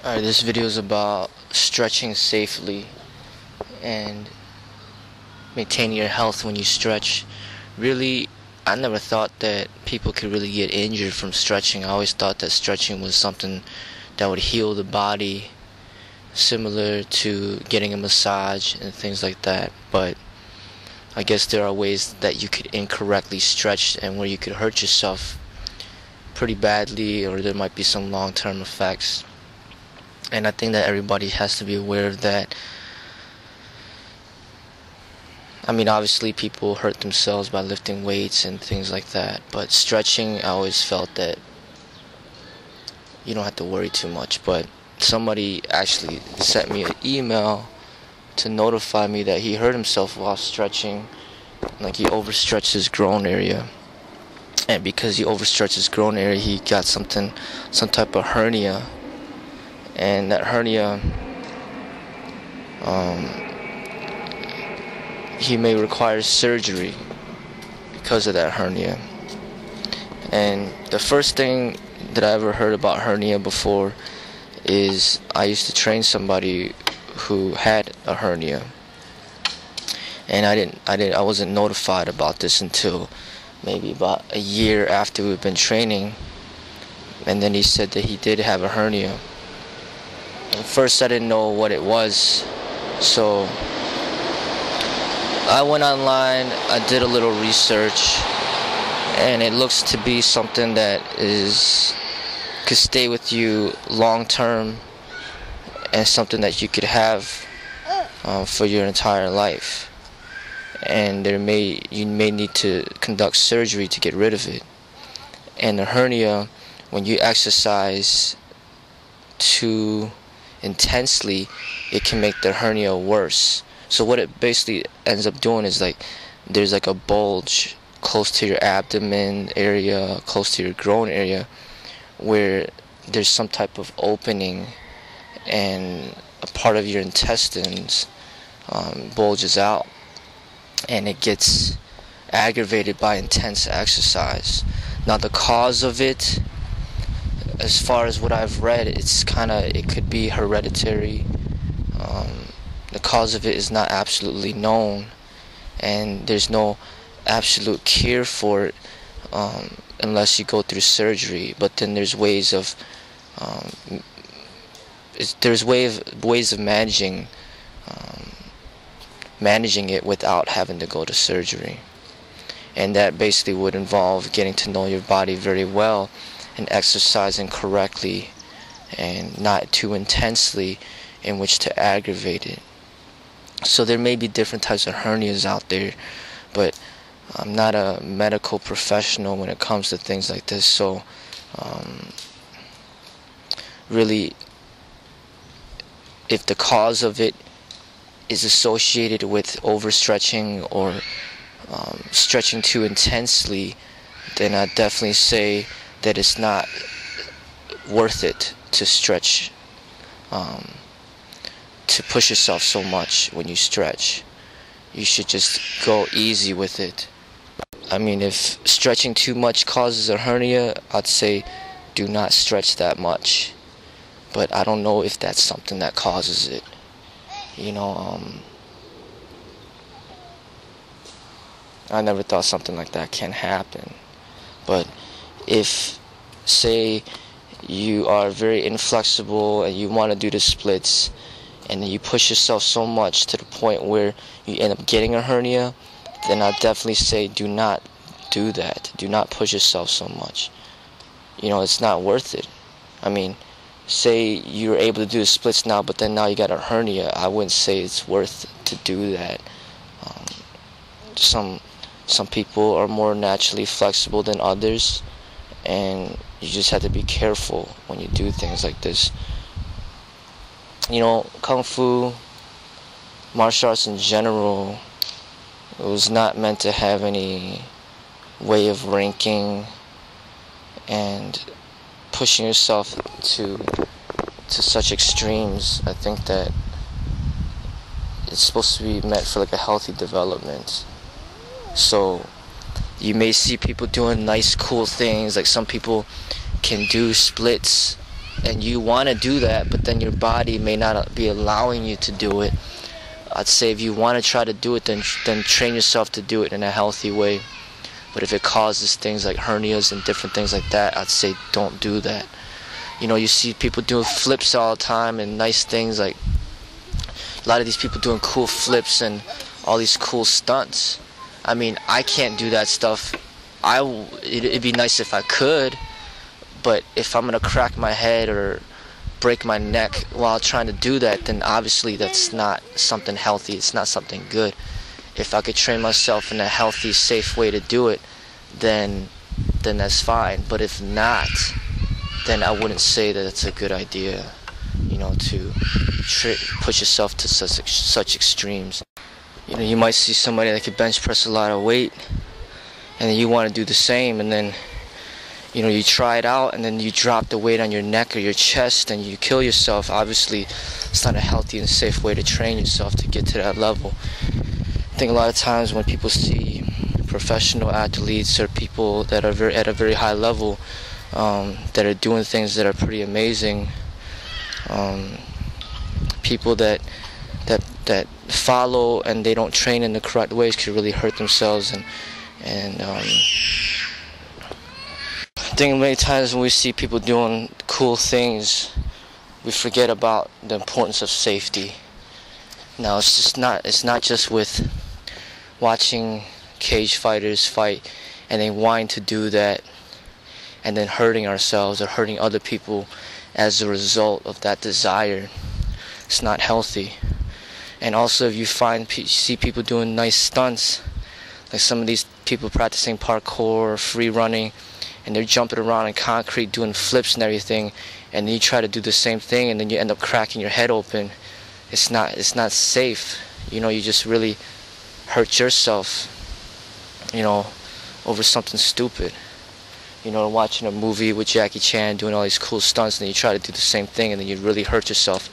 Alright, this video is about stretching safely and maintaining your health when you stretch. Really, I never thought that people could really get injured from stretching. I always thought that stretching was something that would heal the body, similar to getting a massage and things like that. But I guess there are ways that you could incorrectly stretch and where you could hurt yourself pretty badly, or there might be some long-term effects. And I think that everybody has to be aware of that. I mean, obviously people hurt themselves by lifting weights and things like that, but stretching, I always felt that you don't have to worry too much. But somebody actually sent me an email to notify me that he hurt himself while stretching, like he overstretched his groin area. And because he overstretched his groin area, he got some type of hernia. And that hernia, he may require surgery because of that hernia. And the first thing that I ever heard about hernia before is I used to train somebody who had a hernia, and I wasn't notified about this until maybe about a year after we've been training. And then he said that he did have a hernia. At first I didn't know what it was, so I went online, I did a little research, and it looks to be something that could stay with you long term, and something that you could have for your entire life. And you may need to conduct surgery to get rid of it. And the hernia, when you exercise too intensely, it can make the hernia worse. So what it basically ends up doing is, like, there's like a bulge close to your abdomen area, close to your groin area, where there's some type of opening, and a part of your intestines bulges out, and it gets aggravated by intense exercise. Now the cause of it, as far as what I've read, it could be hereditary. The cause of it is not absolutely known, and there's no absolute cure for it unless you go through surgery. But then there's ways of managing it without having to go to surgery. And that basically would involve getting to know your body very well and exercising correctly and not too intensely in which to aggravate it. So there may be different types of hernias out there, but I'm not a medical professional when it comes to things like this. So really, if the cause of it is associated with overstretching or stretching too intensely, then I definitely say that it's not worth it to stretch, to push yourself so much when you stretch. You should just go easy with it. I mean, if stretching too much causes a hernia, I'd say do not stretch that much. But I don't know if that's something that causes it. I never thought something like that can happen. But if, say, you are very inflexible and you want to do the splits, and then you push yourself so much to the point where you end up getting a hernia, then I definitely say do not do that. Do not push yourself so much. It's not worth it. I mean, say you're able to do the splits now, but then now you got a hernia. I wouldn't say it's worth to do that. Some people are more naturally flexible than others, and you just have to be careful when you do things like this. Kung Fu, martial arts in general, it was not meant to have any way of ranking and pushing yourself to such extremes. I think that it's supposed to be meant for like a healthy development. So you may see people doing nice, cool things. Like some people can do splits and you want to do that, but then your body may not be allowing you to do it, I'd say if you want to try to do it, then train yourself to do it in a healthy way. But if it causes things like hernias and different things like that, I'd say don't do that. You know, you see people doing flips all the time and nice things, like a lot of these people doing cool flips and all these cool stunts. I mean, I can't do that stuff. It'd be nice if I could, but if I'm gonna crack my head or break my neck while trying to do that, then obviously that's not something healthy. It's not something good. If I could train myself in a healthy, safe way to do it, then that's fine. But if not, then I wouldn't say that it's a good idea, you know, to push yourself to such extremes. You know, you might see somebody that could bench press a lot of weight, and then you want to do the same, and then, you know, you try it out, and then you drop the weight on your neck or your chest, and you kill yourself. Obviously, it's not a healthy and safe way to train yourself to get to that level. I think a lot of times when people see professional athletes or people that are at a very high level, that are doing things that are pretty amazing, people that follow and they don't train in the correct ways could really hurt themselves. And I think many times when we see people doing cool things, we forget about the importance of safety. Now, it's not just with watching cage fighters fight and then wanting to do that and then hurting ourselves or hurting other people as a result of that desire. It's not healthy. And also, if you see people doing nice stunts, like some of these people practicing parkour or free running, and they're jumping around in concrete doing flips and everything, and then you try to do the same thing and then you end up cracking your head open, it's not safe. You know, you just really hurt yourself, you know, over something stupid. You know, watching a movie with Jackie Chan doing all these cool stunts, and then you try to do the same thing and then you really hurt yourself,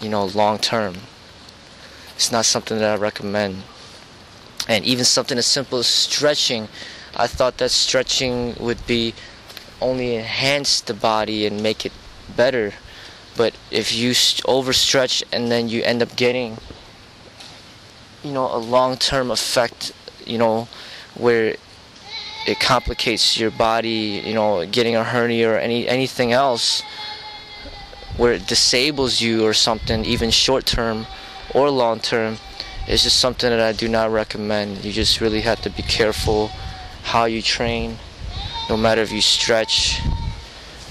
you know, long term. It's not something that I recommend. And even something as simple as stretching, I thought that stretching would be only enhance the body and make it better. But if you overstretch and then you end up getting, you know, a long-term effect, you know, where it complicates your body, you know, getting a hernia or anything else, where it disables you or something, even short-term or long-term, it's just something that I do not recommend. You just really have to be careful how you train, no matter if you stretch,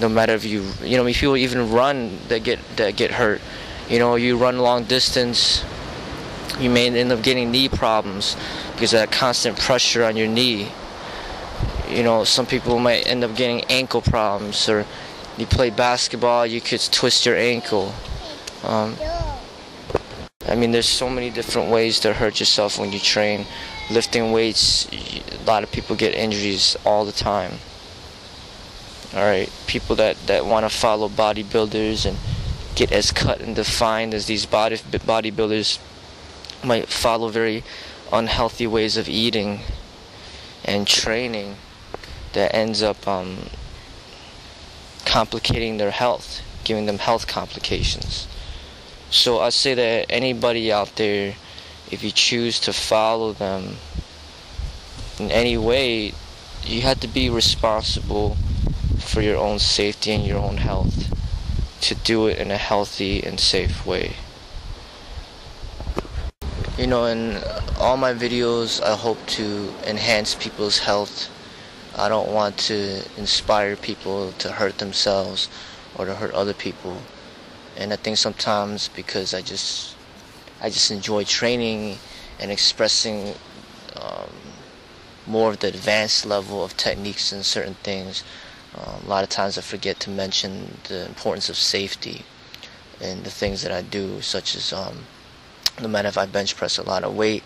no matter if you know, people even run that get hurt. You know, you run long distance, you may end up getting knee problems because of that constant pressure on your knee. You know, some people might end up getting ankle problems, or you play basketball, you could twist your ankle. I mean, there's so many different ways to hurt yourself when you train. Lifting weights, a lot of people get injuries all the time. Alright, people that want to follow bodybuilders and get as cut and defined as these bodybuilders might follow very unhealthy ways of eating and training that ends up complicating their health, giving them health complications. So I say that anybody out there, if you choose to follow them in any way, you have to be responsible for your own safety and your own health, to do it in a healthy and safe way. You know, in all my videos, I hope to enhance people's health. I don't want to inspire people to hurt themselves or to hurt other people. And I think sometimes because I just enjoy training and expressing more of the advanced level of techniques and certain things, a lot of times I forget to mention the importance of safety in the things that I do, such as no matter if I bench press a lot of weight,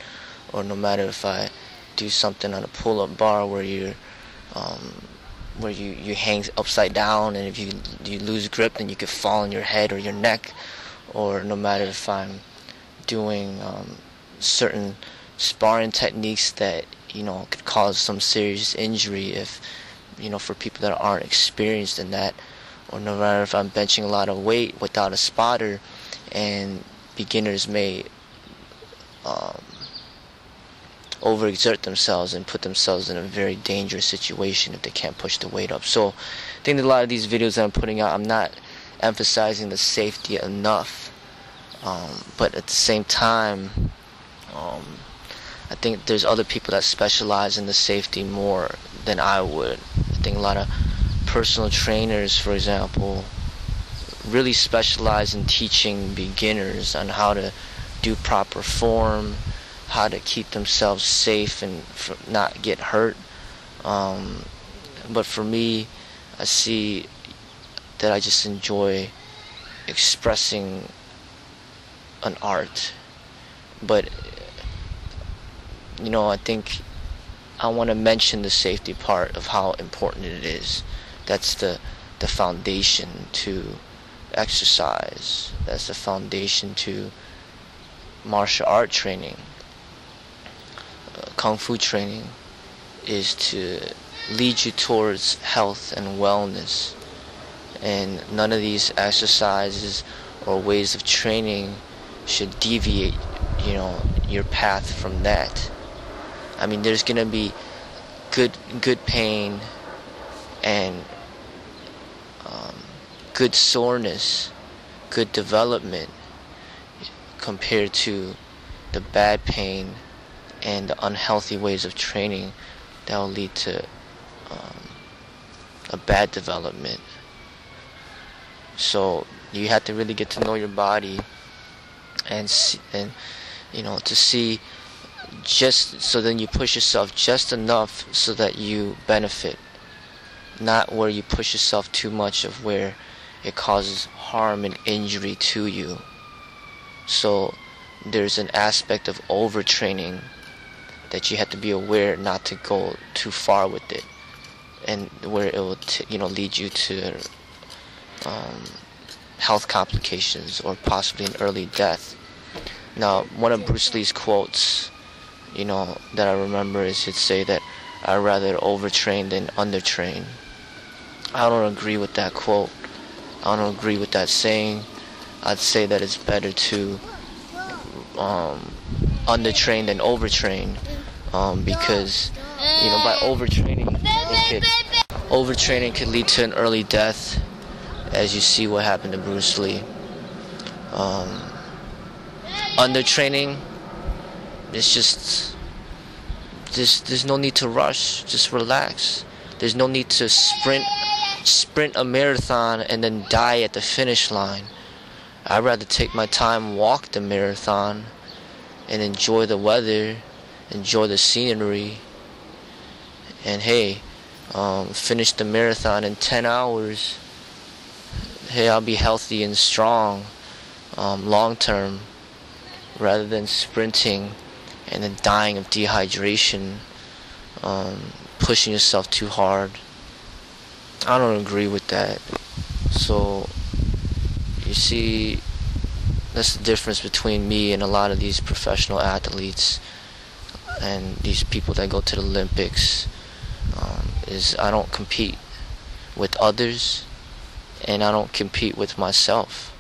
or no matter if I do something on a pull-up bar where you hang upside down, and if you lose grip, then you could fall on your head or your neck, or no matter if I'm doing certain sparring techniques that, you know, could cause some serious injury if, you know, for people that aren't experienced in that, or no matter if I'm benching a lot of weight without a spotter, and beginners may overexert themselves and put themselves in a very dangerous situation if they can't push the weight up. So I think that a lot of these videos that I'm putting out, I'm not emphasizing the safety enough, but at the same time, I think there's other people that specialize in the safety more than I would. I think a lot of personal trainers, for example, really specialize in teaching beginners on how to do proper form, how to keep themselves safe and not get hurt. But for me, I see that I just enjoy expressing an art. But I think I want to mention the safety part of how important it is. That's the foundation to exercise. That's the foundation to martial art training. Kung Fu training is to lead you towards health and wellness, and none of these exercises or ways of training should deviate your path from that. I mean, there's gonna be good pain and good soreness, good development, compared to the bad pain and the unhealthy ways of training that will lead to a bad development. So you have to really get to know your body and to see, just so then you push yourself just enough so that you benefit, not where you push yourself too much of where it causes harm and injury to you. So there's an aspect of overtraining that you have to be aware not to go too far with it, and where it will lead you to health complications or possibly an early death. Now, one of Bruce Lee's quotes that I remember is he'd say that I'd rather overtrain than undertrain. I don't agree with that quote. I don't agree with that saying. I'd say that it's better to undertrain than overtrain, because by overtraining could lead to an early death, as you see what happened to Bruce Lee. Undertraining, it's just there's no need to rush. Just relax. There's no need to sprint a marathon and then die at the finish line. I'd rather take my time, walk the marathon, and enjoy the weather, enjoy the scenery, and finish the marathon in 10 hours. I'll be healthy and strong long term, rather than sprinting and then dying of dehydration, pushing yourself too hard. I don't agree with that. So you see, that's the difference between me and a lot of these professional athletes and these people that go to the Olympics, is I don't compete with others, and I don't compete with myself.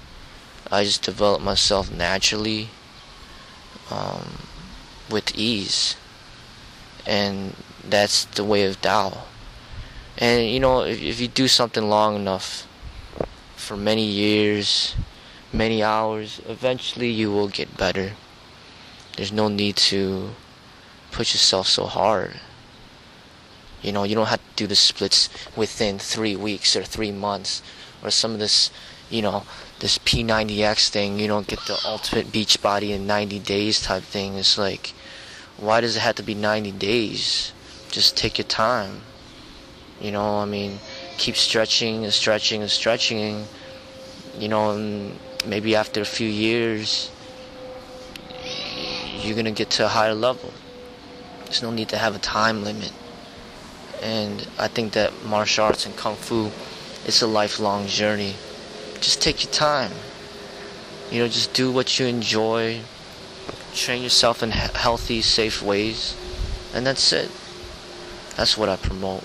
I just develop myself naturally, with ease, and that's the way of Tao. And if you do something long enough, for many years, many hours, eventually you will get better. There's no need to push yourself so hard. You don't have to do the splits within 3 weeks or 3 months, or some of this, this P90X thing, get the ultimate beach body in 90 days type thing. It's like, why does it have to be 90 days? Just take your time. Keep stretching and stretching and stretching, and maybe after a few years, you're going to get to a higher level. There's no need to have a time limit. And I think that martial arts and Kung Fu, it's a lifelong journey. Just take your time. Just do what you enjoy. Train yourself in healthy, safe ways. And that's it. That's what I promote.